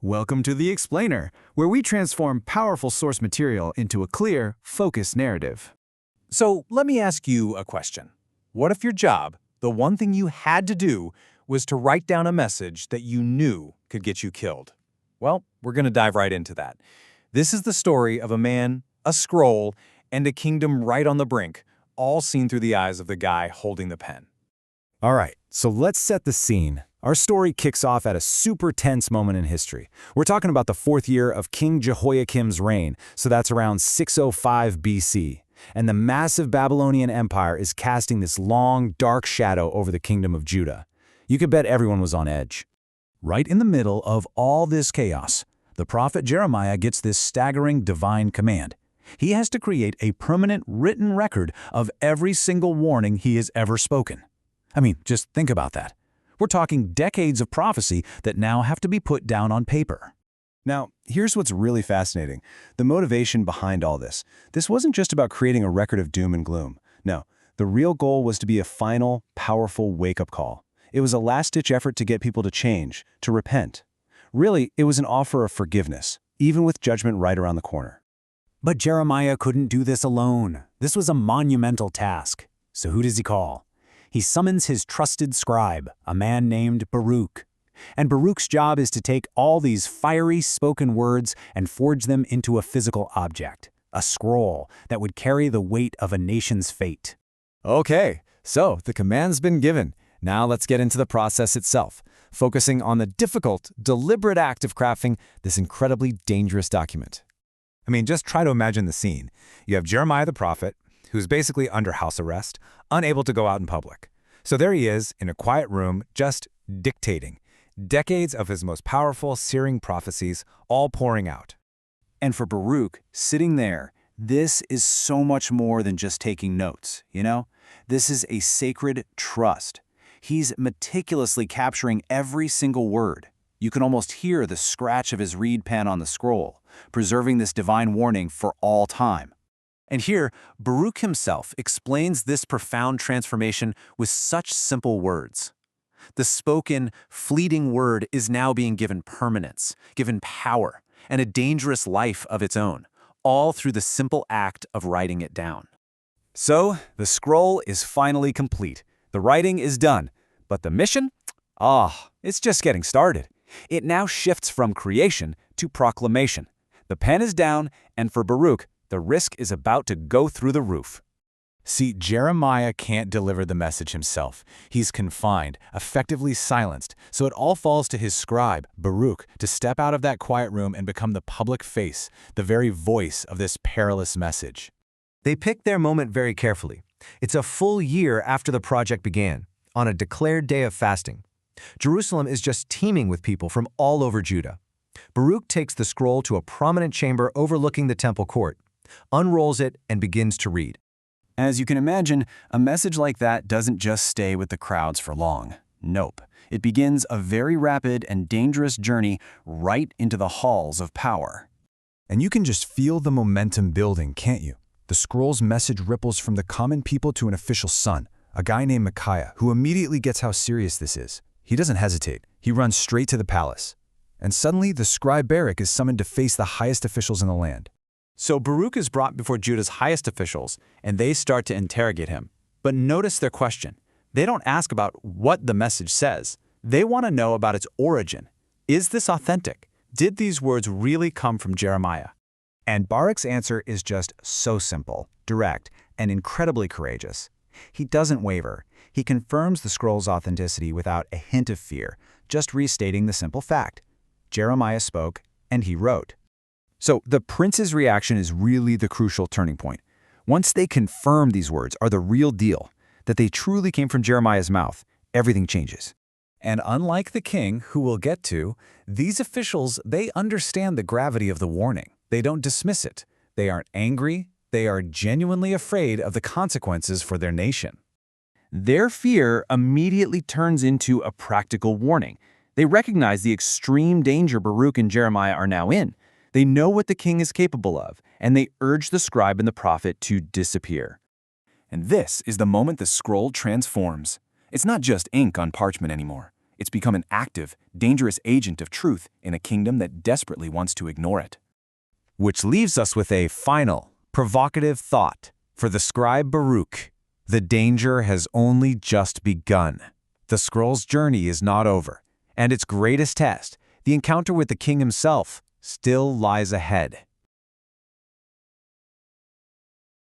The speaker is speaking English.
Welcome to The Explainer, where we transform powerful source material into a clear, focused narrative. So let me ask you a question. What if your job, the one thing you had to do, was to write down a message that you knew could get you killed? Well, we're going to dive right into that. This is the story of a man, a scroll, and a kingdom right on the brink, all seen through the eyes of the guy holding the pen. All right, so let's set the scene. Our story kicks off at a super tense moment in history. We're talking about the 4th year of King Jehoiakim's reign, so that's around 605 BC. And the massive Babylonian Empire is casting this long, dark shadow over the kingdom of Judah. You could bet everyone was on edge. Right in the middle of all this chaos, the prophet Jeremiah gets this staggering divine command. He has to create a permanent written record of every single warning he has ever spoken. I mean, just think about that. We're talking decades of prophecy that now have to be put down on paper. Now, here's what's really fascinating. The motivation behind all this. This wasn't just about creating a record of doom and gloom. No, the real goal was to be a final, powerful wake-up call. It was a last-ditch effort to get people to change, to repent. Really, it was an offer of forgiveness, even with judgment right around the corner. But Jeremiah couldn't do this alone. This was a monumental task. So who does he call? He summons his trusted scribe, a man named Baruch. And Baruch's job is to take all these fiery spoken words and forge them into a physical object, a scroll that would carry the weight of a nation's fate. Okay, so the command's been given. Now let's get into the process itself, focusing on the difficult, deliberate act of crafting this incredibly dangerous document. I mean, just try to imagine the scene. You have Jeremiah the prophet, who's basically under house arrest, unable to go out in public. So there he is, in a quiet room, just dictating. Decades of his most powerful, searing prophecies, all pouring out. And for Baruch, sitting there, this is so much more than just taking notes, you know? This is a sacred trust. He's meticulously capturing every single word. You can almost hear the scratch of his reed pen on the scroll, preserving this divine warning for all time. And here, Baruch himself explains this profound transformation with such simple words. The spoken, fleeting word is now being given permanence, given power, and a dangerous life of its own, all through the simple act of writing it down. So, the scroll is finally complete. The writing is done. But the mission? It's just getting started. It now shifts from creation to proclamation. The pen is down, and for Baruch, the risk is about to go through the roof. See, Jeremiah can't deliver the message himself. He's confined, effectively silenced, so it all falls to his scribe, Baruch, to step out of that quiet room and become the public face, the very voice of this perilous message. They picked their moment very carefully. It's a full year after the project began, on a declared day of fasting. Jerusalem is just teeming with people from all over Judah. Baruch takes the scroll to a prominent chamber overlooking the temple court, unrolls it, and begins to read. As you can imagine, a message like that doesn't just stay with the crowds for long. Nope. It begins a very rapid and dangerous journey right into the halls of power. And you can just feel the momentum building, can't you? The scroll's message ripples from the common people to an official son, a guy named Micaiah, who immediately gets how serious this is. He doesn't hesitate. He runs straight to the palace. And suddenly, the scribe Baruch is summoned to face the highest officials in the land. So Baruch is brought before Judah's highest officials, and they start to interrogate him. But notice their question. They don't ask about what the message says. They want to know about its origin. Is this authentic? Did these words really come from Jeremiah? And Baruch's answer is just so simple, direct, and incredibly courageous. He doesn't waver. He confirms the scroll's authenticity without a hint of fear, just restating the simple fact. Jeremiah spoke, and he wrote. So the prince's reaction is really the crucial turning point. Once they confirm these words are the real deal, that they truly came from Jeremiah's mouth, everything changes. And unlike the king, who we'll get to, these officials, they understand the gravity of the warning. They don't dismiss it. They aren't angry. They are genuinely afraid of the consequences for their nation. Their fear immediately turns into a practical warning. They recognize the extreme danger Baruch and Jeremiah are now in. They know what the king is capable of, and they urge the scribe and the prophet to disappear. And this is the moment the scroll transforms. It's not just ink on parchment anymore. It's become an active, dangerous agent of truth in a kingdom that desperately wants to ignore it. Which leaves us with a final, provocative thought for the scribe Baruch. The danger has only just begun. The scroll's journey is not over, and its greatest test, the encounter with the king himself, still lies ahead.